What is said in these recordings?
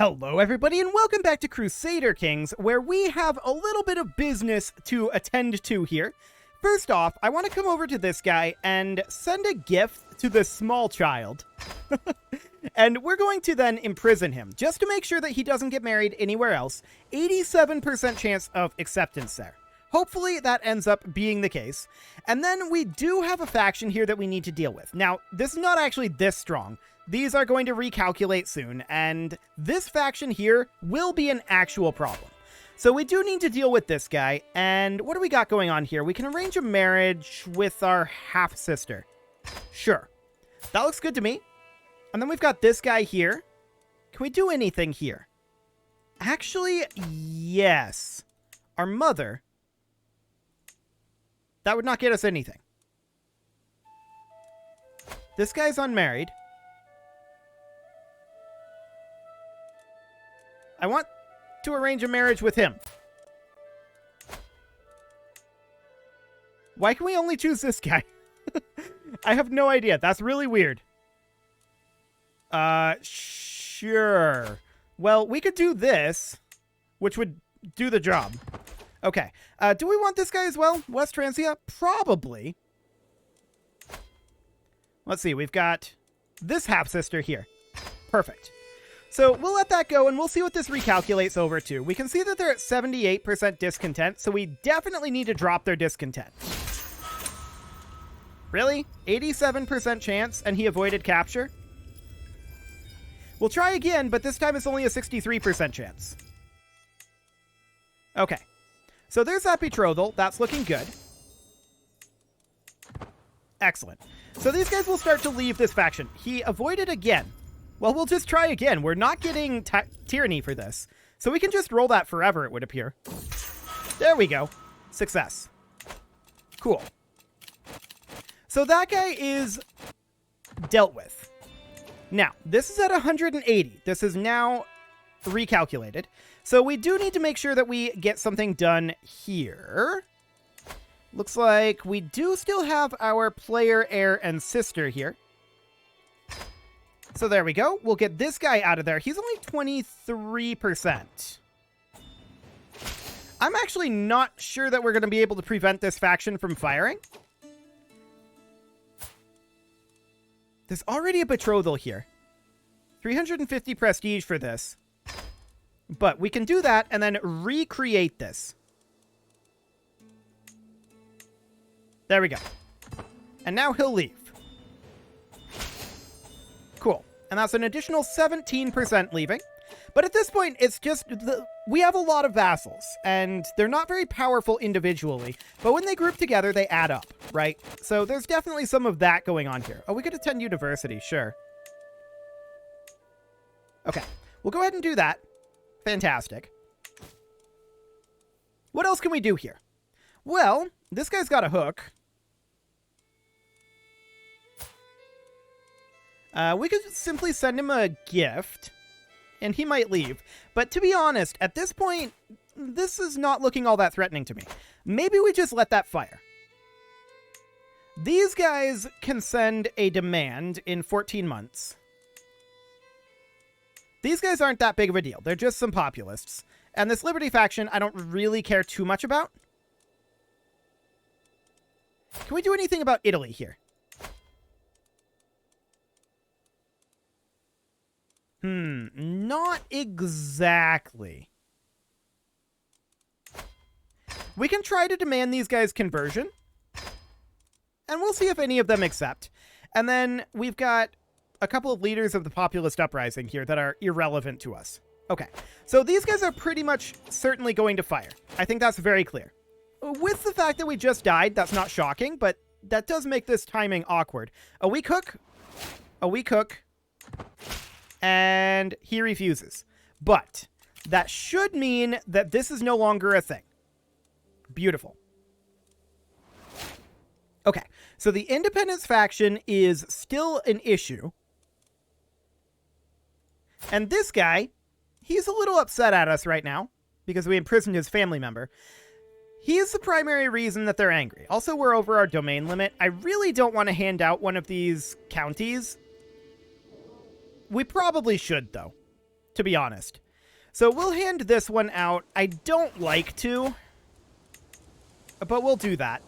Hello everybody and welcome back to Crusader Kings, where we have a little bit of business to attend to here. First off, I want to come over to this guy and send a gift to this small child. And we're going to then imprison him, just to make sure that he doesn't get married anywhere else. 87% chance of acceptance there. Hopefully that ends up being the case. And then we do have a faction here that we need to deal with. Now, this is not actually this strong. These are going to recalculate soon, and this faction here will be an actual problem. So we do need to deal with this guy, and what do we got going on here? We can arrange a marriage with our half-sister. Sure. That looks good to me. And then we've got this guy here. Can we do anything here? Actually, yes. Our mother. That would not get us anything. This guy's unmarried. I want to arrange a marriage with him. Why can we only choose this guy? I have no idea. That's really weird. Sure. Well, we could do this, which would do the job. Okay. Do we want this guy as well? West Transia? Probably. Let's see. We've got this half-sister here. Perfect. So we'll let that go, and we'll see what this recalculates over to. We can see that they're at 78% discontent, so we definitely need to drop their discontent. Really? 87% chance, and he avoided capture? We'll try again, but this time it's only a 63% chance. Okay. So there's that betrothal. That's looking good. Excellent. So these guys will start to leave this faction. He avoided again. Well, we'll just try again. We're not getting tyranny for this. So we can just roll that forever, it would appear. There we go. Success. Cool. So that guy is dealt with. Now, this is at 180. This is now recalculated. So we do need to make sure that we get something done here. Looks like we do still have our player, heir, and sister here. So there we go. We'll get this guy out of there. He's only 23%. I'm actually not sure that we're going to be able to prevent this faction from firing. There's already a betrothal here. 350 prestige for this. But we can do that and then recreate this. There we go. And now he'll leave. Cool. And that's an additional 17% leaving. But at this point, it's just... we have a lot of vassals, and they're not very powerful individually. But when they group together, they add up, right? So there's definitely some of that going on here. Oh, we could attend university, sure. Okay. We'll go ahead and do that. Fantastic. What else can we do here? Well, this guy's got a hook. We could simply send him a gift, and he might leave. But to be honest, at this point, this is not looking all that threatening to me. Maybe we just let that fire. These guys can send a demand in 14 months. These guys aren't that big of a deal. They're just some populists. And this Liberty faction, I don't really care too much about. Can we do anything about Italy here? Not exactly. We can try to demand these guys conversion. And we'll see if any of them accept. And then we've got a couple of leaders of the populist uprising here that are irrelevant to us. Okay, so these guys are pretty much certainly going to fire. I think that's very clear. With the fact that we just died, that's not shocking, but that does make this timing awkward. A weak hook. A weak hook. And he refuses. But that should mean that this is no longer a thing. Beautiful. Okay, so the independence faction is still an issue. And this guy, he's a little upset at us right now because we imprisoned his family member. He is the primary reason that they're angry. Also, we're over our domain limit. I really don't want to hand out one of these counties. We probably should, though. to be honest. So we'll hand this one out. I don't like to, but we'll do that.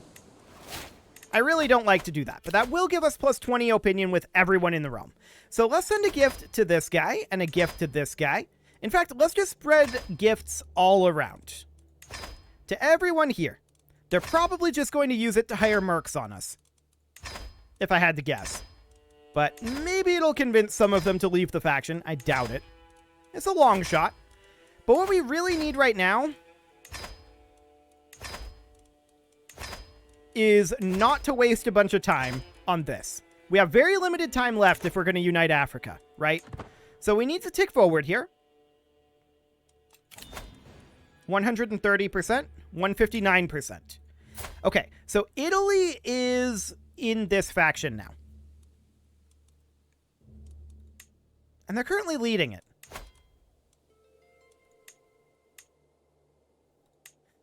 I really don't like to do that, but that will give us plus 20 opinion with everyone in the realm. So let's send a gift to this guy and a gift to this guy. In fact, let's just spread gifts all around. To everyone here. They're probably just going to use it to hire mercs on us, if I had to guess. But maybe it'll convince some of them to leave the faction. I doubt it. It's a long shot. But what we really need right now is not to waste a bunch of time on this. We have very limited time left if we're going to unite Africa, right? So we need to tick forward here. 130%, 159%. Okay, so Italy is in this faction now. And they're currently leading it.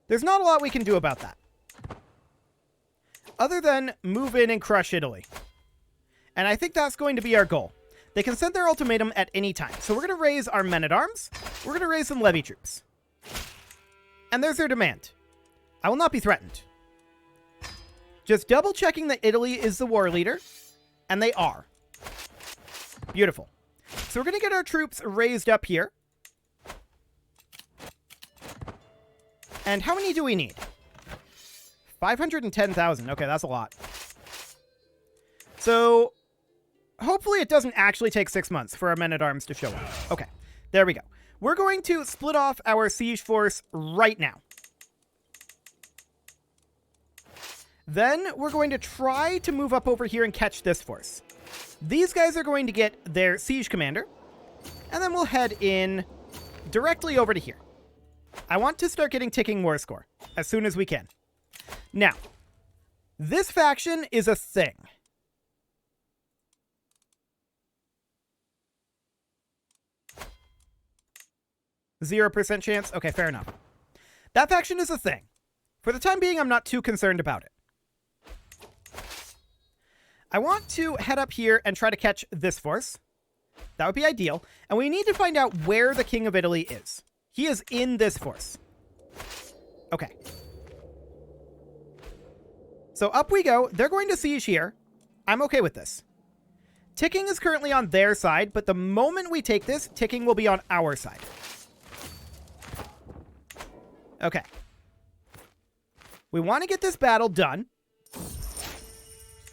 There's not a lot we can do about that, other than move in and crush Italy. And I think that's going to be our goal. They can send their ultimatum at any time. So we're going to raise our men-at-arms. We're going to raise some levy troops. And there's their demand. I will not be threatened. Just double-checking that Italy is the war leader. And they are. Beautiful. So we're going to get our troops raised up here. And how many do we need? 510,000. Okay, that's a lot. So hopefully it doesn't actually take 6 months for our men-at-arms to show up. Okay, there we go. We're going to split off our siege force right now. Then we're going to try to move up over here and catch this force. These guys are going to get their siege commander. And then we'll head in directly over to here. I want to start getting ticking war score as soon as we can. Now, this faction is a thing. %0 chance? Okay, fair enough. That faction is a thing. For the time being, I'm not too concerned about it. I want to head up here and try to catch this force. That would be ideal. And we need to find out where the King of Italy is. He is in this force. Okay. So up we go. They're going to siege here. I'm okay with this. Ticking is currently on their side, but the moment we take this, ticking will be on our side. Okay. We want to get this battle done.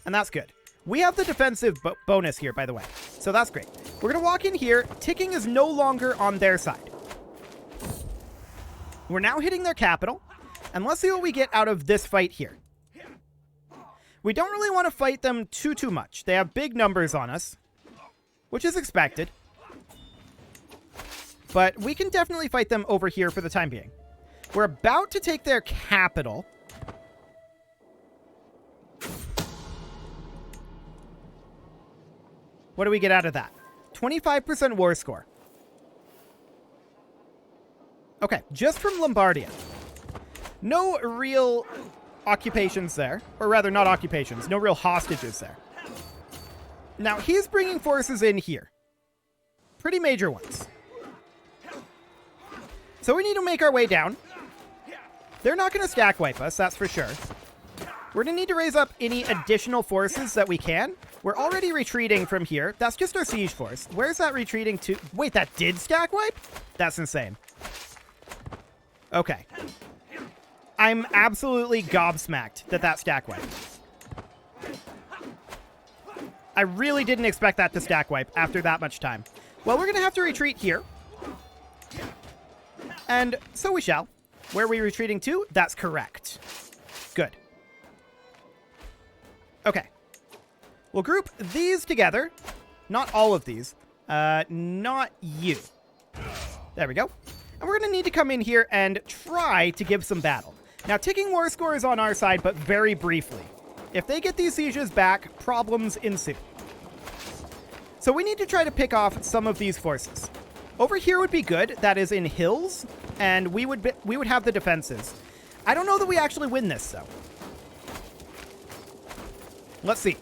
And that's good. We have the defensive bonus here, by the way. So that's great. We're going to walk in here. Ticking is no longer on their side. We're now hitting their capital. And let's see what we get out of this fight here. We don't really want to fight them too much. They have big numbers on us, which is expected. But we can definitely fight them over here for the time being. We're about to take their capital. What do we get out of that? 25% war score. Okay, just from Lombardia. No real occupations there. Or rather, not occupations. No real hostages there. Now, he's bringing forces in here. Pretty major ones. So we need to make our way down. They're not going to stack wipe us, that's for sure. We're going to need to raise up any additional forces that we can. We're already retreating from here. That's just our siege force. Where's that retreating to? Wait, that did stack wipe? That's insane. Okay. I'm absolutely gobsmacked that that stack wiped. I really didn't expect that to stack wipe after that much time. Well, we're going to have to retreat here. And so we shall. Where are we retreating to? That's correct. Good. Okay. We'll group these together. Not all of these. Not you. There we go. And we're going to need to come in here and try to give some battle. Now, ticking war score is on our side, but very briefly. If they get these sieges back, problems ensue. So we need to try to pick off some of these forces. Over here would be good. That is in hills, and we would have the defenses. I don't know that we actually win this, though. Let's see.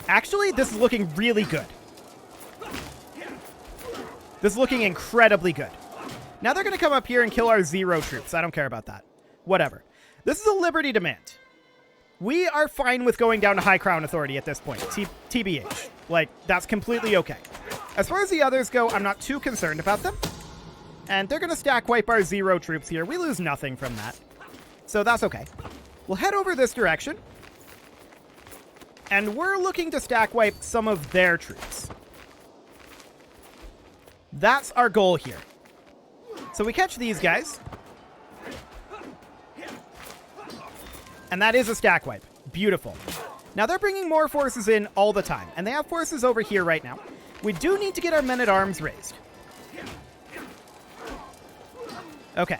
Actually, this is looking really good. This is looking incredibly good. Now they're going to come up here and kill our 0 troops. I don't care about that. Whatever. This is a Liberty demand. We are fine with going down to High Crown Authority at this point. TBH. Like, that's completely okay. As far as the others go, I'm not too concerned about them. And they're going to stack wipe our 0 troops here. We lose nothing from that. So that's okay. We'll head over this direction. And we're looking to stack wipe some of their troops. That's our goal here. So we catch these guys. And that is a stack wipe. Beautiful. Now they're bringing more forces in all the time. And they have forces over here right now. We do need to get our men-at-arms raised. Okay.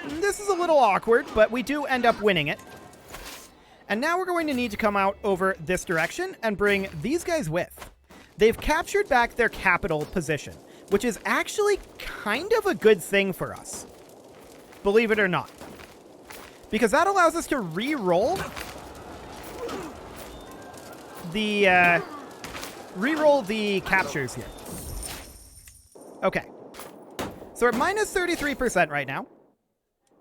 This is a little awkward, but we do end up winning it. And now we're going to need to come out over this direction and bring these guys with. They've captured back their capital position, which is actually kind of a good thing for us. Believe it or not. Because that allows us to re-roll the captures here. Okay. So we're at minus 33% right now.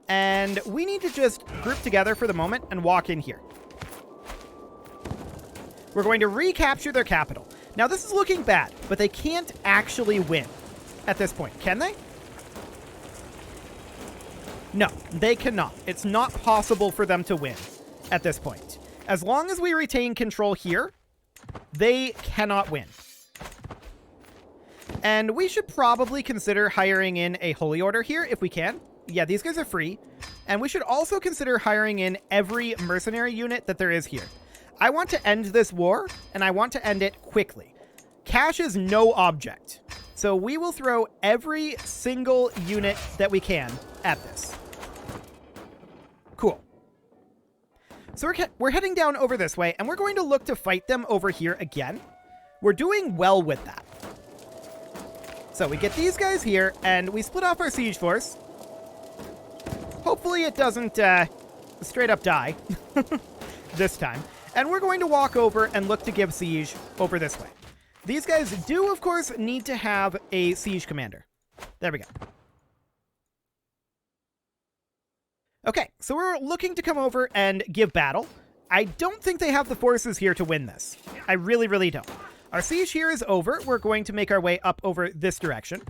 And we need to just group together for the moment and walk in here. We're going to recapture their capital. Now, this is looking bad, but they can't actually win at this point. Can they? No, they cannot. It's not possible for them to win at this point. As long as we retain control here, they cannot win. And we should probably consider hiring in a Holy Order here if we can. Yeah, these guys are free. And we should also consider hiring in every mercenary unit that there is here. I want to end this war, and I want to end it quickly. Cash is no object. So we will throw every single unit that we can at this. Cool. So we're heading down over this way, and we're going to look to fight them over here again. We're doing well with that. So we get these guys here, and we split off our siege force. Hopefully it doesn't straight up die this time. And we're going to walk over and look to give siege over this way. These guys do, of course, need to have a siege commander. There we go. Okay, so we're looking to come over and give battle. I don't think they have the forces here to win this. I really, really don't. Our siege here is over. We're going to make our way up over this direction.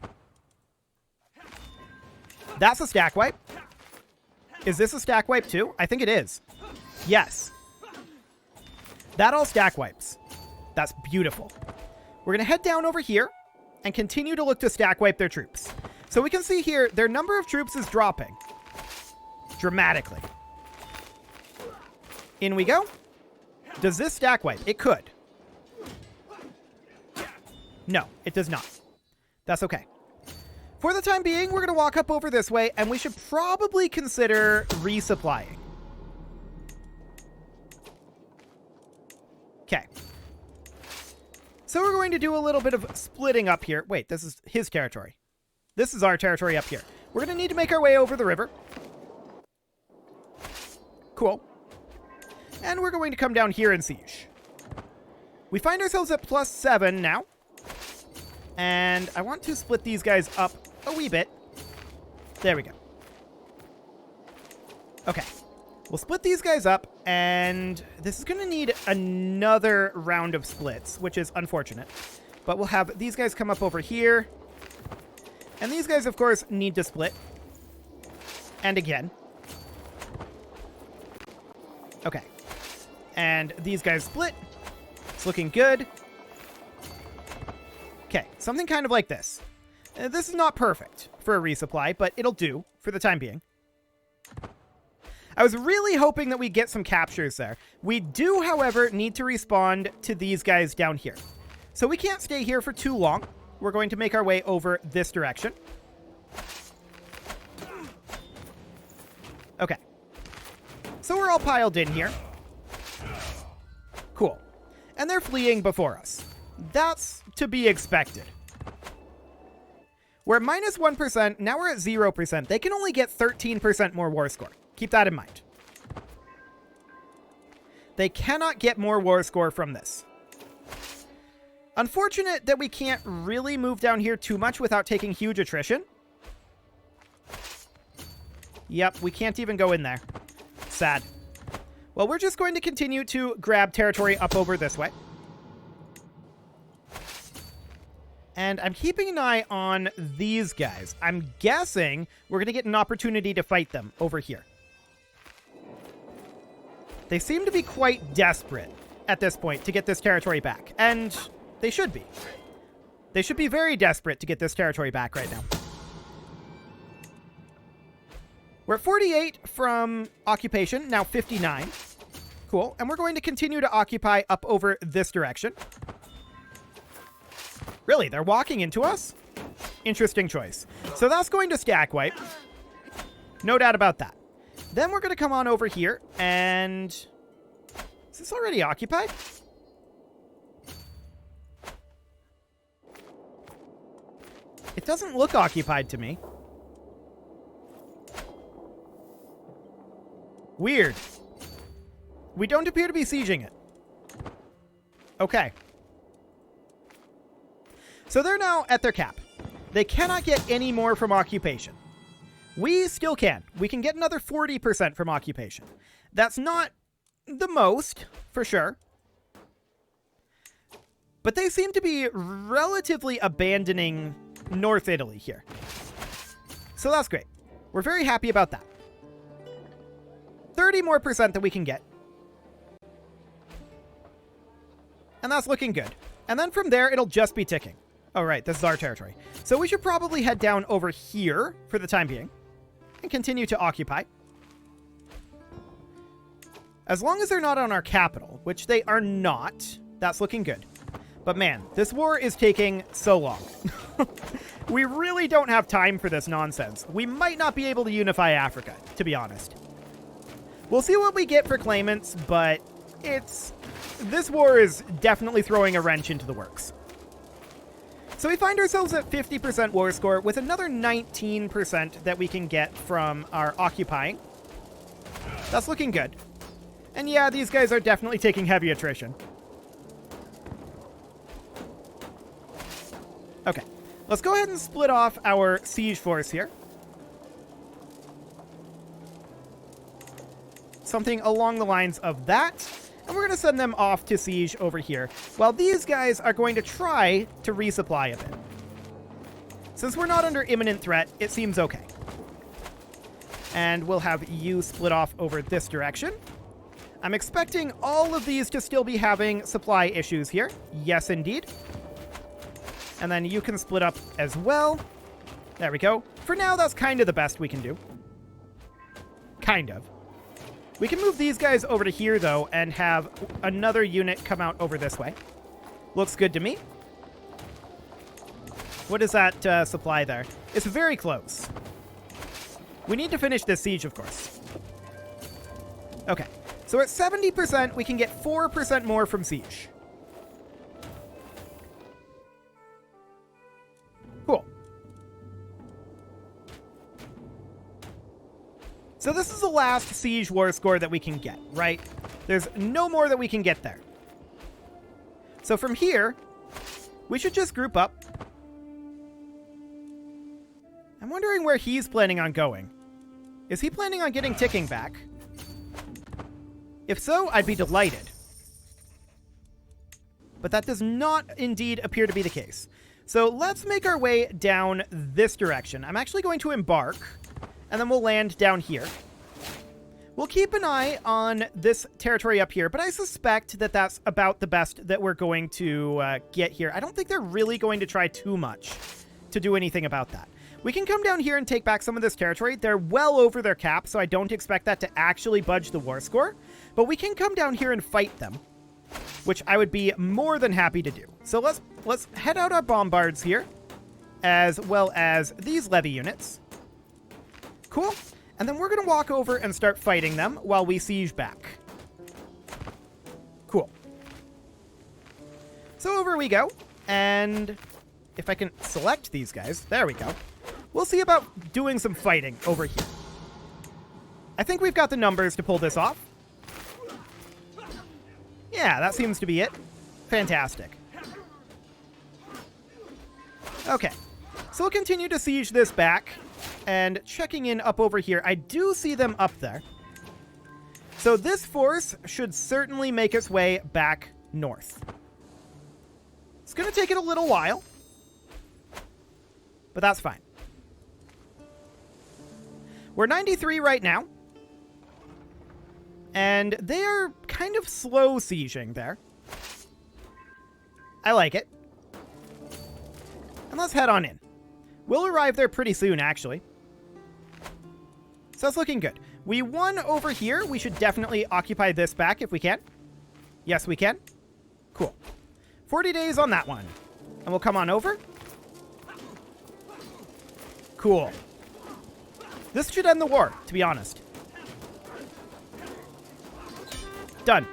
That's a stack wipe. Is this a stack wipe too? I think it is. Yes. That all stack wipes. That's beautiful. We're going to head down over here and continue to look to stack wipe their troops. So we can see here, their number of troops is dropping dramatically. In we go. Does this stack wipe? It could. No, it does not. That's okay. For the time being, we're going to walk up over this way, and we should probably consider resupplying. Okay. So we're going to do a little bit of splitting up here. Wait, this is his territory. This is our territory up here. We're going to need to make our way over the river. Cool. And we're going to come down here and siege. We find ourselves at +7 now. And I want to split these guys up a wee bit. There we go. Okay. We'll split these guys up, and this is going to need another round of splits, which is unfortunate. But we'll have these guys come up over here. And these guys, of course, need to split. And again. Okay. And these guys split. It's looking good. Okay, something kind of like this. This is not perfect for a resupply, but it'll do for the time being. I was really hoping that we get some captures there. We do, however, need to respond to these guys down here. So we can't stay here for too long. We're going to make our way over this direction. Okay. So we're all piled in here. Cool. And they're fleeing before us. That's to be expected. We're at -1%. Now we're at 0%. They can only get 13% more war score. Keep that in mind. They cannot get more war score from this. Unfortunate that we can't really move down here too much without taking huge attrition. Yep, we can't even go in there. Sad. Well, we're just going to continue to grab territory up over this way. And I'm keeping an eye on these guys. I'm guessing we're going to get an opportunity to fight them over here. They seem to be quite desperate at this point to get this territory back. And they should be. They should be very desperate to get this territory back right now. We're at 48 from occupation, now 59. Cool. And we're going to continue to occupy up over this direction. Really? They're walking into us? Interesting choice. So that's going to stack wipe. No doubt about that. Then we're going to come on over here and... Is this already occupied? It doesn't look occupied to me. Weird. We don't appear to be sieging it. Okay. So they're now at their cap. They cannot get any more from occupation. We still can. We can get another 40% from occupation. That's not the most, for sure. But they seem to be relatively abandoning North Italy here. So that's great. We're very happy about that. 30% more that we can get. And that's looking good. And then from there, it'll just be ticking. Oh, right, this is our territory. So we should probably head down over here for the time being and continue to occupy. As long as they're not on our capital, which they are not, that's looking good. But man, this war is taking so long. We really don't have time for this nonsense. We might not be able to unify Africa, to be honest. We'll see what we get for claimants, but this war is definitely throwing a wrench into the works. So we find ourselves at 50% war score with another 19% that we can get from our occupying. That's looking good. And yeah, these guys are definitely taking heavy attrition. Okay, let's go ahead and split off our siege force here. Something along the lines of that. And we're going to send them off to siege over here, while these guys are going to try to resupply a bit. Since we're not under imminent threat, it seems okay. And we'll have you split off over this direction. I'm expecting all of these to still be having supply issues here. Yes, indeed. And then you can split up as well. There we go. For now, that's kind of the best we can do. Kind of. We can move these guys over to here, though, and have another unit come out over this way. Looks good to me. What is that supply there? It's very close. We need to finish this siege, of course. Okay. So at 70%, we can get 4% more from siege. Cool. So this is the last siege war score that we can get, right? There's no more that we can get there. So from here, we should just group up. I'm wondering where he's planning on going. Is he planning on getting ticking back? If so, I'd be delighted. But that does not indeed appear to be the case. So let's make our way down this direction. I'm actually going to embark, and then we'll land down here. We'll keep an eye on this territory up here, but I suspect that that's about the best that we're going to get here. I don't think they're really going to try too much to do anything about that. We can come down here and take back some of this territory. They're well over their cap, so I don't expect that to actually budge the war score. But we can come down here and fight them, which I would be more than happy to do. So let's head out our bombards here, as well as these levy units. Cool. And then we're going to walk over and start fighting them while we siege back. Cool. So over we go. And if I can select these guys, there we go. We'll see about doing some fighting over here. I think we've got the numbers to pull this off. Yeah, that seems to be it. Fantastic. Okay. So we'll continue to siege this back. And checking in up over here, I do see them up there. So this force should certainly make its way back north. It's going to take it a little while. But that's fine. We're 93 right now. And they are kind of slow sieging there. I like it. And let's head on in. We'll arrive there pretty soon, actually. So it's looking good. We won over here. We should definitely occupy this back if we can. Yes, we can. Cool. 40 days on that one. And we'll come on over. Cool. This should end the war, to be honest. Done.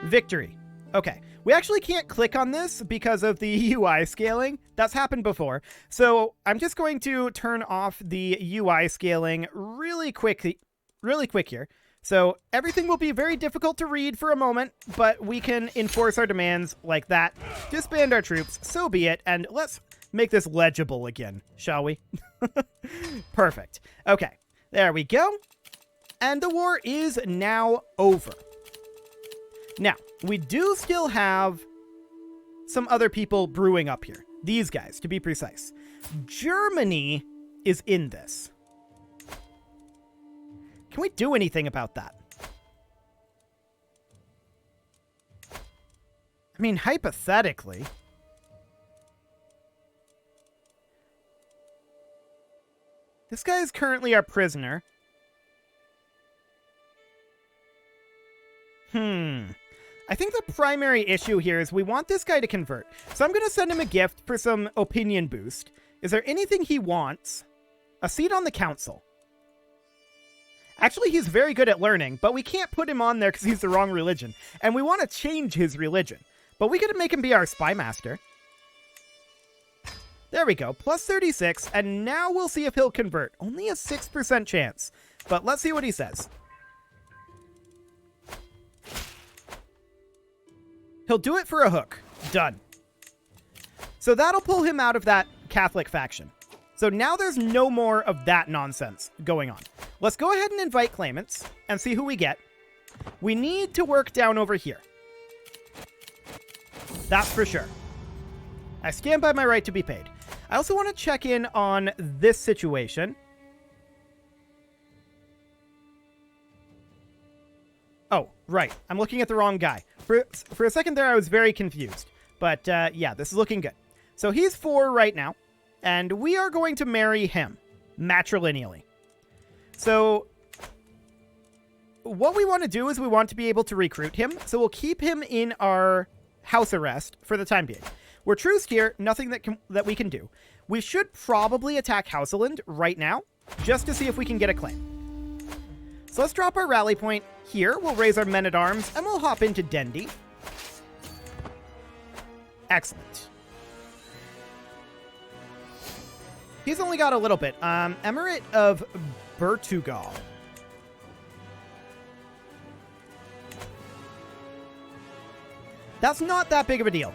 Victory. Okay. We actually can't click on this because of the UI scaling. That's happened before. So I'm just going to turn off the UI scaling really quick here. So everything will be very difficult to read for a moment, but we can enforce our demands like that. Disband our troops, so be it, and let's make this legible again, shall we? Perfect. Okay, there we go. And the war is now over. Now, we do still have some other people brewing up here. These guys, to be precise. Germany is in this. Can we do anything about that? I mean, hypothetically. This guy is currently our prisoner. I think the primary issue here is we want this guy to convert. So I'm going to send him a gift for some opinion boost. Is there anything he wants? A seat on the council. Actually, he's very good at learning, but we can't put him on there because he's the wrong religion. And we want to change his religion. But we could make him be our spy master. There we go. Plus 36. And now we'll see if he'll convert. Only a 6% chance. But let's see what he says. He'll do it for a hook. Done. So that'll pull him out of that Catholic faction. So now there's no more of that nonsense going on. Let's go ahead and invite claimants and see who we get. We need to work down over here. That's for sure. I stand by my right to be paid. I also want to check in on this situation. Oh, right. I'm looking at the wrong guy. For a second there, I was very confused. But, yeah, this is looking good. So he's 4 right now. And we are going to marry him. Matrilineally. So, what we want to do is we want to be able to recruit him. So we'll keep him in our house arrest for the time being. We're truced here. Nothing that we can do. We should probably attack Houseland right now. Just to see if we can get a claim. So let's drop our rally point here. We'll raise our men-at-arms, and we'll hop into Dendy. Excellent. He's only got a little bit. Emirate of Portugal. That's not that big of a deal.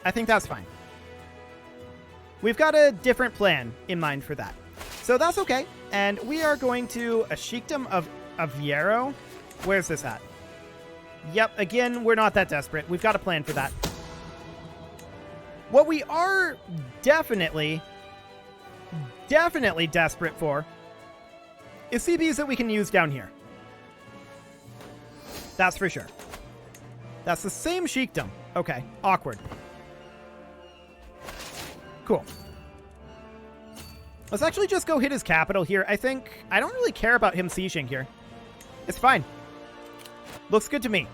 I think that's fine. We've got a different plan in mind for that. So that's okay. And we are going to a Sheikdom of Aviero. Where's this at? Yep, again, we're not that desperate. We've got a plan for that. What we are definitely desperate for is CBs that we can use down here. That's for sure. That's the same Sheikdom. Okay, awkward. Cool. Let's actually just go hit his capital here. I don't really care about him sieging here. It's fine. Looks good to me.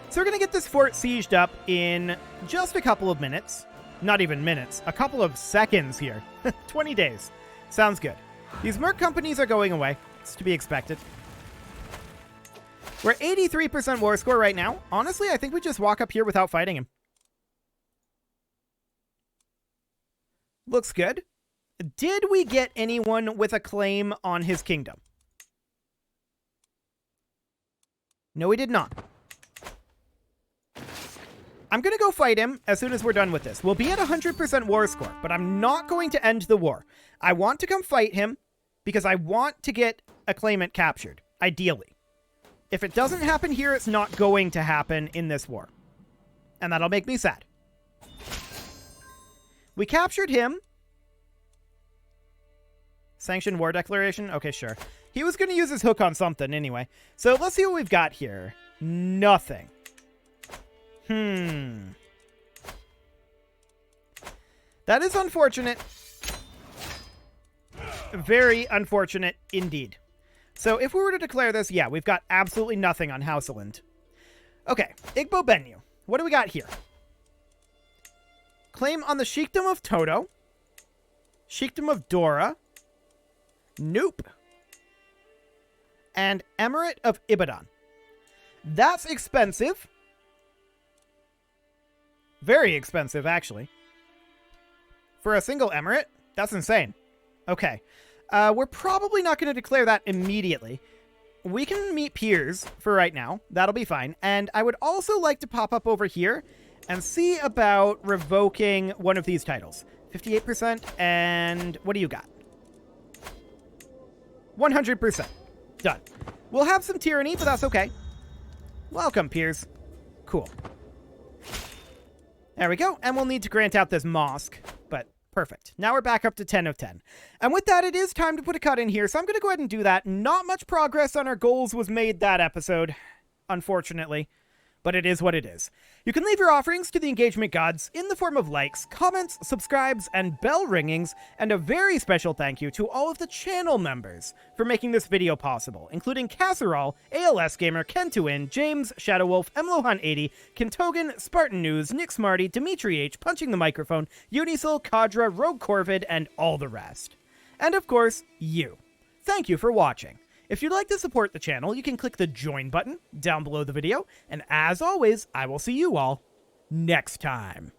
So we're going to get this fort sieged up in just a couple of minutes. Not even minutes. A couple of seconds here. 20 days. Sounds good. These merc companies are going away. It's to be expected. We're 83% war score right now. Honestly, I think we just walk up here without fighting him. Looks good. Did we get anyone with a claim on his kingdom? No, we did not. I'm going to go fight him as soon as we're done with this. We'll be at 100% war score, but I'm not going to end the war. I want to come fight him because I want to get a claimant captured, ideally. If it doesn't happen here, it's not going to happen in this war. And that'll make me sad. We captured him. Sanctioned war declaration? Okay, sure. He was going to use his hook on something anyway. So let's see what we've got here. Nothing. That is unfortunate. Very unfortunate indeed. So if we were to declare this, yeah, we've got absolutely nothing on Houseland. Okay, Igbo Bennu. What do we got here? Claim on the Sheikdom of Toto. Sheikdom of Dora. Nope. And Emirate of Ibadan. That's expensive. Very expensive, actually. For a single emirate? That's insane. Okay. We're probably not going to declare that immediately. We can meet peers for right now. That'll be fine. And I would also like to pop up over here and see about revoking one of these titles. 58%, and what do you got? 100%. Done. We'll have some tyranny, but that's okay. Welcome, peers. Cool. There we go, and we'll need to grant out this mosque, but perfect. Now we're back up to 10 of 10. And with that, it is time to put a cut in here, so I'm going to go ahead and do that. Not much progress on our goals was made that episode, unfortunately, but it is what it is. You can leave your offerings to the engagement gods in the form of likes, comments, subscribes, and bell ringings, and a very special thank you to all of the channel members for making this video possible, including Casserole, ALS Gamer, Kentuin, James, Shadowwolf, Emlohan80, Kentogan, Spartan News, Nick Smarty, Dimitri H, Punching the Microphone, Unisil, Kadra, Rogue Corvid, and all the rest. And of course, you. Thank you for watching. If you'd like to support the channel, you can click the join button down below the video, and as always, I will see you all next time.